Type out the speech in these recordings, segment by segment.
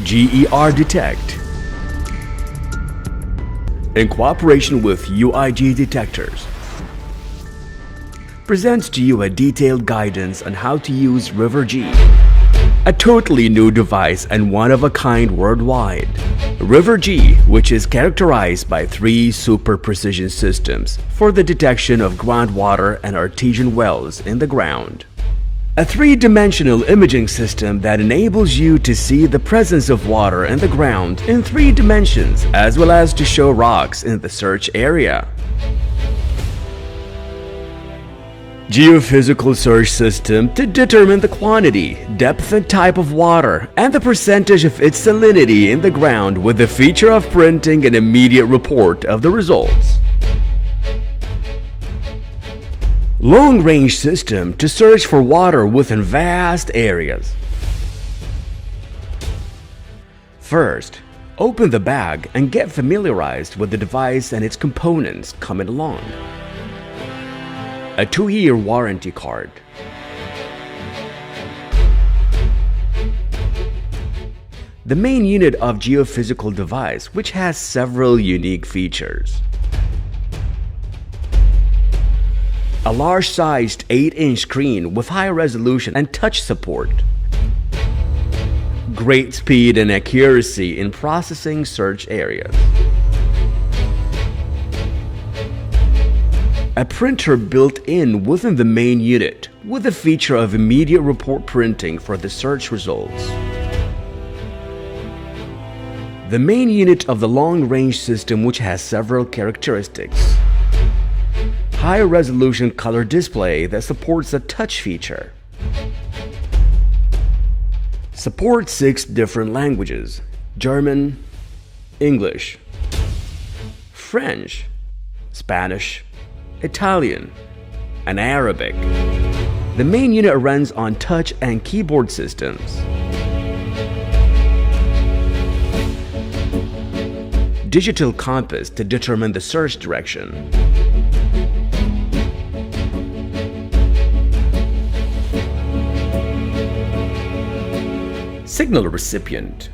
Detect, in cooperation with UIG Detectors, presents to you a detailed guidance on how to use River G, a totally new device and one of a kind worldwide. River G, which is characterized by 3 super precision systems for the detection of groundwater and artesian wells in the ground. A 3-dimensional imaging system that enables you to see the presence of water in the ground in 3 dimensions, as well as to show rocks in the search area. Geophysical search system to determine the quantity, depth and type of water and the percentage of its salinity in the ground with the feature of printing an immediate report of the results. Long-range system to search for water within vast areas. First, open the bag and get familiarized with the device and its components coming along. A 2-year warranty card. The main unit of geophysical device, which has several unique features. A large-sized 8-inch screen with high resolution and touch support. Great speed and accuracy in processing search areas. A printer built in within the main unit with the feature of immediate report printing for the search results. The main unit of the long-range system, which has several characteristics. High resolution color display that supports a touch feature. Supports 6 different languages: German, English, French, Spanish, Italian, and Arabic. The main unit runs on touch and keyboard systems. Digital compass to determine the search direction. Signal recipient.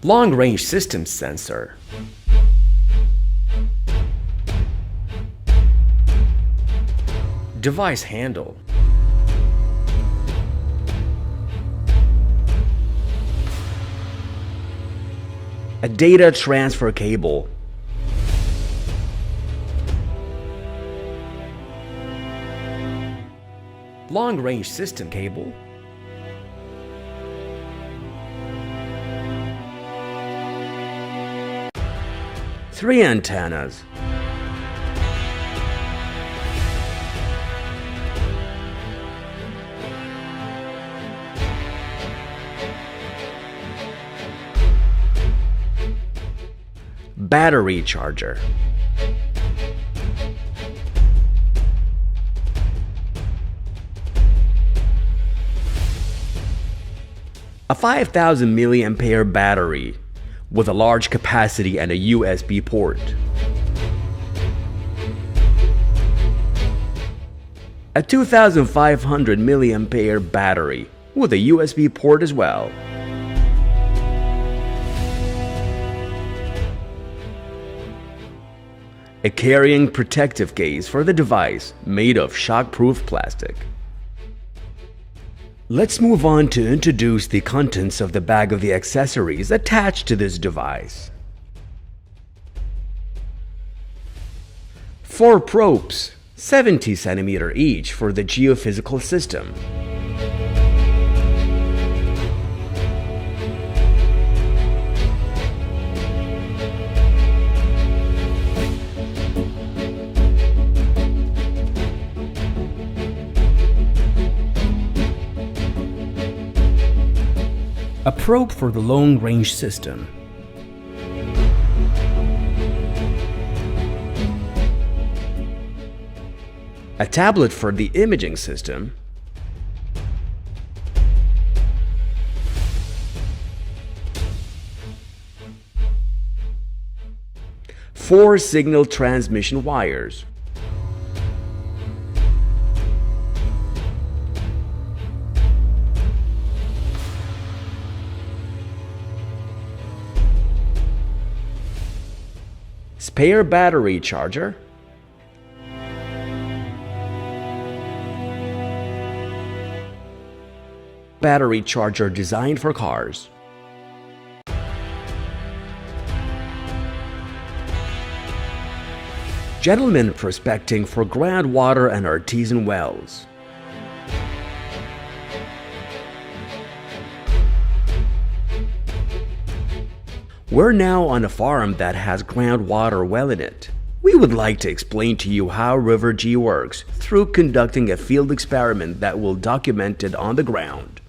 Long-range system sensor. Device handle. A data transfer cable. Long-range system cable. Three antennas. Battery charger. A 5,000 milliampere battery with a large capacity and a USB port. A 2,500 milliampere battery with a USB port as well. A carrying protective case for the device made of shockproof plastic. Let's move on to introduce the contents of the bag of the accessories attached to this device. 4 probes, 70 cm each for the geophysical system. A probe for the long-range system. A tablet for the imaging system. 4 signal transmission wires. Spare battery charger. Battery charger designed for cars. Gentlemen prospecting for groundwater and artesian wells. We're now on a farm that has groundwater well in it. We would like to explain to you how River G works through conducting a field experiment that will document it on the ground.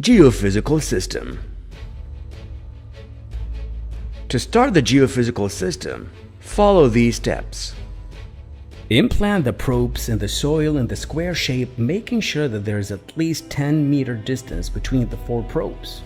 Geophysical system. To start the geophysical system, follow these steps. Implant the probes in the soil in the square shape, making sure that there is at least 10-meter distance between the 4 probes.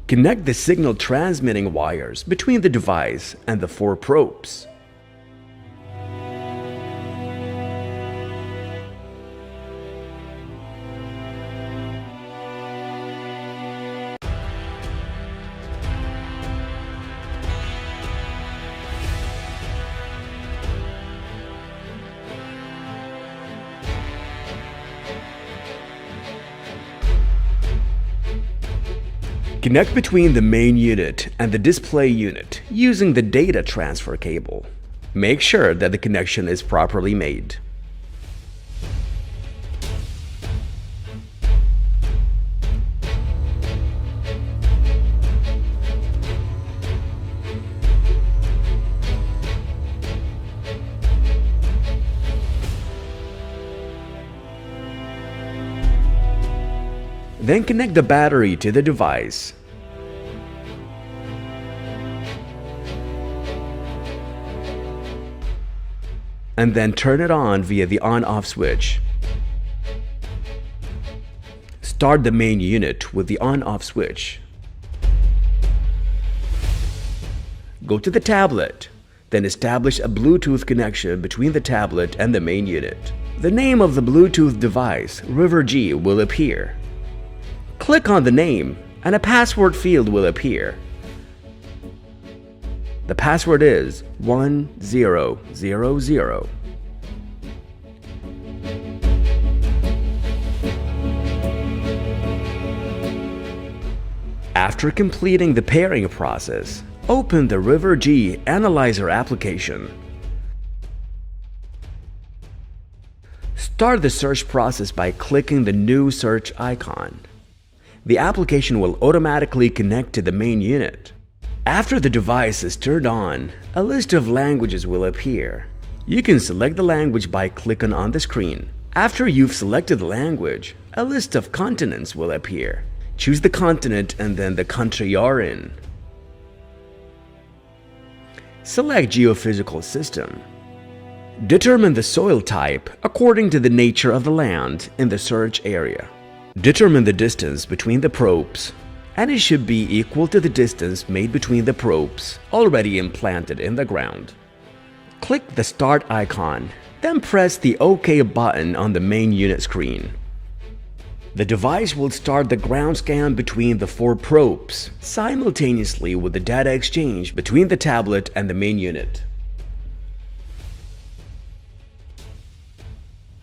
Connect the signal transmitting wires between the device and the 4 probes. Connect between the main unit and the display unit using the data transfer cable. Make sure that the connection is properly made. Then connect the battery to the device. And then turn it on via the on-off switch. Start the main unit with the on-off switch. Go to the tablet, then establish a Bluetooth connection between the tablet and the main unit. The name of the Bluetooth device, River G, will appear. Click on the name and a password field will appear. The password is 1000. After completing the pairing process, open the River G Analyzer application. Start the search process by clicking the new search icon. The application will automatically connect to the main unit. After the device is turned on, a list of languages will appear. You can select the language by clicking on the screen. After you've selected the language, a list of continents will appear. Choose the continent and then the country you're in. Select Geophysical System. Determine the soil type according to the nature of the land in the search area. Determine the distance between the probes and it should be equal to the distance made between the probes already implanted in the ground. Click the Start icon, then press the OK button on the main unit screen. The device will start the ground scan between the 4 probes, simultaneously with the data exchange between the tablet and the main unit.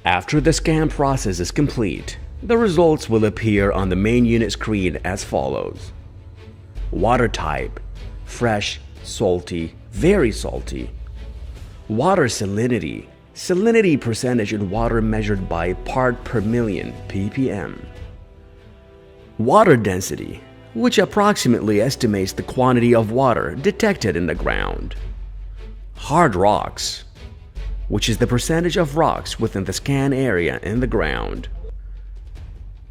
After the scan process is complete, the results will appear on the main unit screen as follows. Water type: fresh, salty, very salty. Water salinity: salinity percentage in water measured by part per million ppm. Water density, which approximately estimates the quantity of water detected in the ground. Hard rocks, which is the percentage of rocks within the scan area in the ground.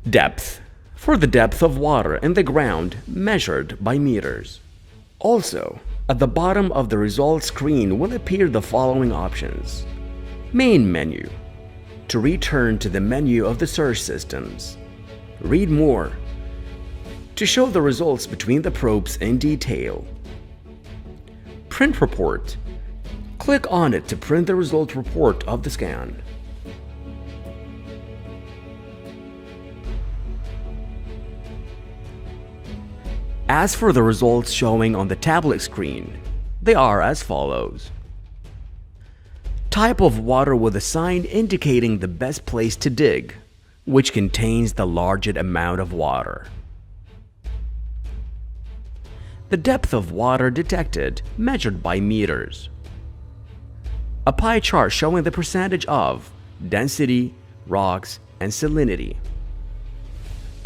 Depth, for the depth of water in the ground measured by meters. Also, at the bottom of the results screen will appear the following options. Main menu, to return to the menu of the search systems. Read more, to show the results between the probes in detail. Print report, click on it to print the result report of the scan. As for the results showing on the tablet screen, they are as follows. Type of water with a sign indicating the best place to dig, which contains the largest amount of water. The depth of water detected measured by meters. A pie chart showing the percentage of density, rocks, and salinity.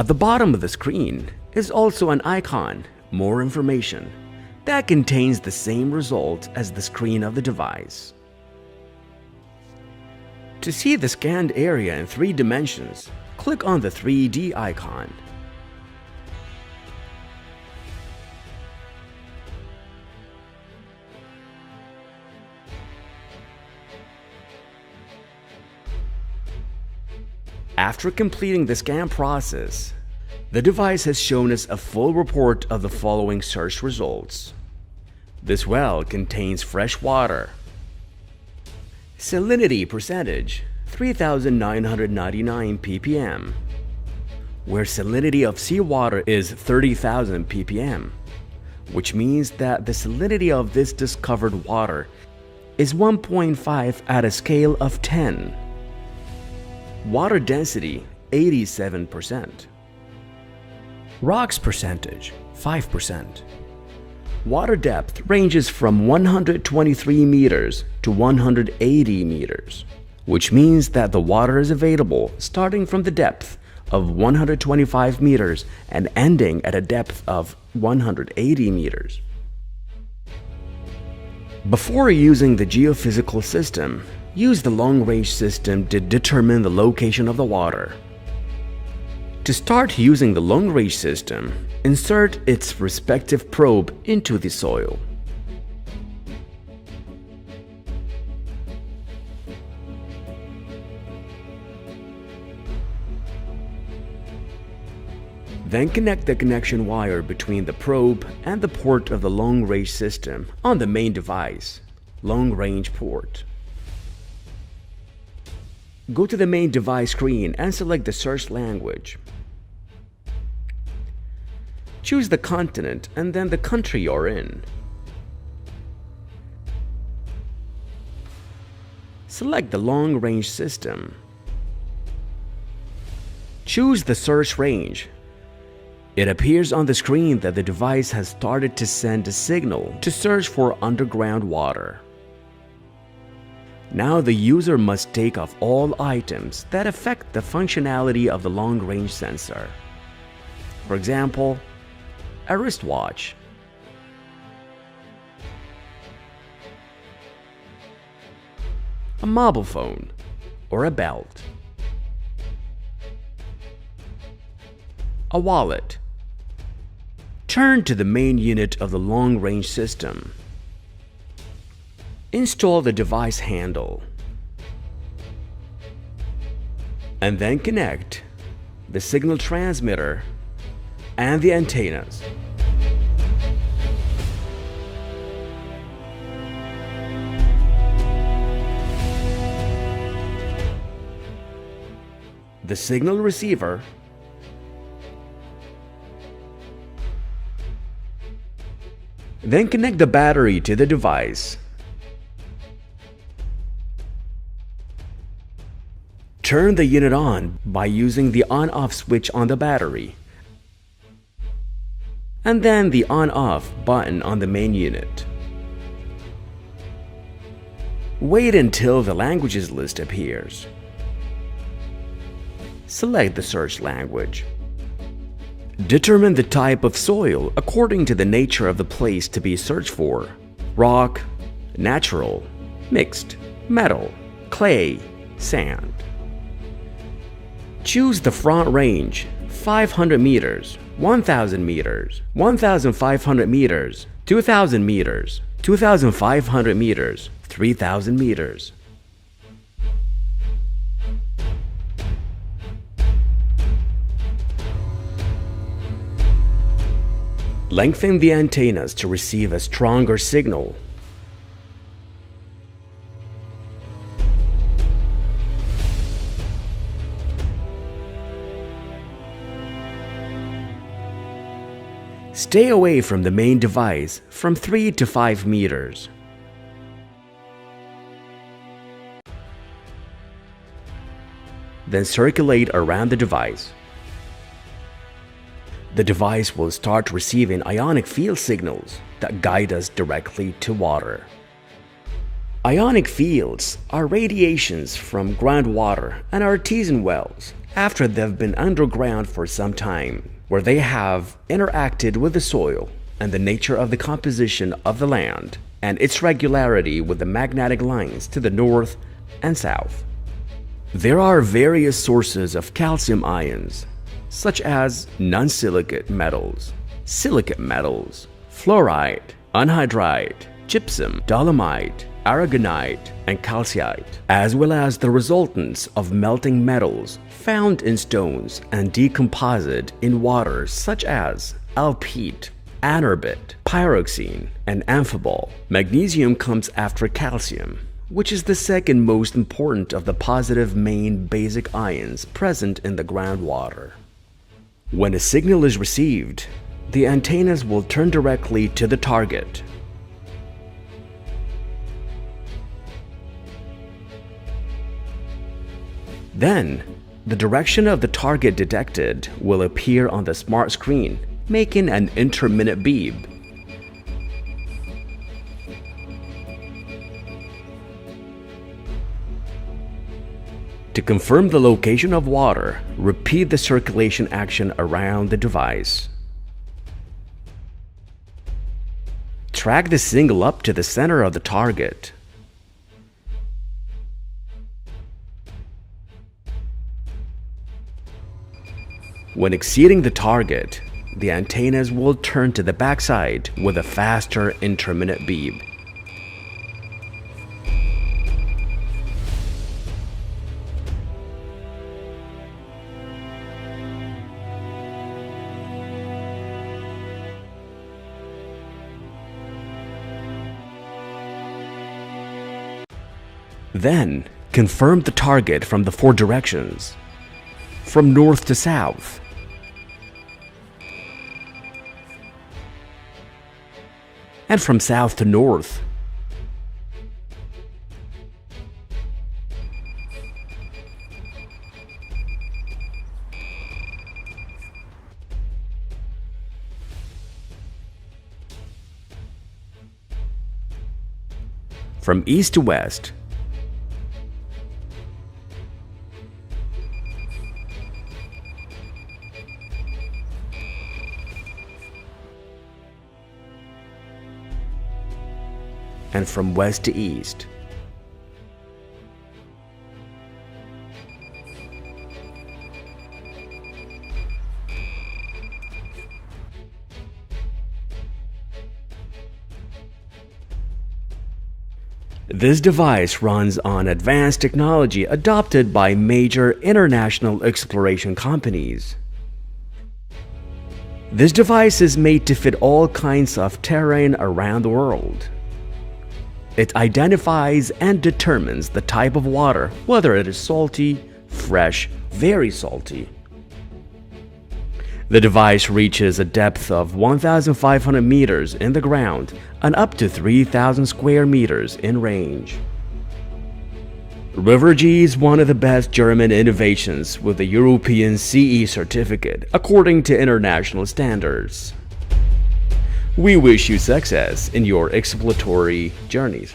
At the bottom of the screen is also an icon, more information, that contains the same result as the screen of the device. To see the scanned area in 3 dimensions, click on the 3D icon. After completing the scan process, the device has shown us a full report of the following search results. This well contains fresh water. Salinity percentage 3,999 ppm, where salinity of seawater is 30,000 ppm, which means that the salinity of this discovered water is 1.5 at a scale of 10. Water density 87%. Rocks percentage 5%. Water depth ranges from 123 meters to 180 meters, which means that the water is available starting from the depth of 125 meters and ending at a depth of 180 meters. Before using the geophysical system, use the long-range system to determine the location of the water. To start using the long-range system, insert its respective probe into the soil. Then connect the connection wire between the probe and the port of the long-range system on the main device, long-range port. Go to the main device screen and select the search language. Choose the continent and then the country you're in. Select the long-range system. Choose the search range. It appears on the screen that the device has started to send a signal to search for underground water. Now the user must take off all items that affect the functionality of the long-range sensor. For example, a wristwatch, a mobile phone, or a belt, a wallet. Turn to the main unit of the long-range system. Install the device handle, and then connect the signal transmitter and the antennas. The signal receiver, then connect the battery to the device. Turn the unit on by using the on-off switch on the battery, and then the on-off button on the main unit. Wait until the languages list appears. Select the search language. Determine the type of soil according to the nature of the place to be searched for: rock, natural, mixed, metal, clay, sand. Choose the front range: 500 meters, 1,000 meters, 1,500 meters, 2,000 meters, 2,500 meters, 3,000 meters. Lengthen the antennas to receive a stronger signal. Stay away from the main device from 3 to 5 meters. Then circulate around the device. The device will start receiving ionic field signals that guide us directly to water. Ionic fields are radiations from groundwater and artesian wells after they've been underground for some time, where they have interacted with the soil and the nature of the composition of the land and its regularity with the magnetic lines to the north and south. There are various sources of calcium ions, such as non-silicate metals, silicate metals, fluorite, anhydrite, gypsum, dolomite, aragonite, and calcite, as well as the resultants of melting metals found in stones and decomposite in water, such as alpite, anerbite, pyroxene, and amphibole. Magnesium comes after calcium, which is the second most important of the positive main basic ions present in the groundwater. When a signal is received, the antennas will turn directly to the target. Then, the direction of the target detected will appear on the smart screen, making an intermittent beep. To confirm the location of water, repeat the circulation action around the device. Track the signal up to the center of the target. When exceeding the target, the antennas will turn to the backside with a faster intermittent beep. Then, confirm the target from the 4 directions, from north to south. And from south to north. From east to west. And from west to east. This device runs on advanced technology adopted by major international exploration companies. This device is made to fit all kinds of terrain around the world. It identifies and determines the type of water, whether it is salty, fresh, very salty. The device reaches a depth of 1,500 meters in the ground and up to 3,000 square meters in range. RiverG is one of the best German innovations with a European CE certificate according to international standards. We wish you success in your exploratory journeys.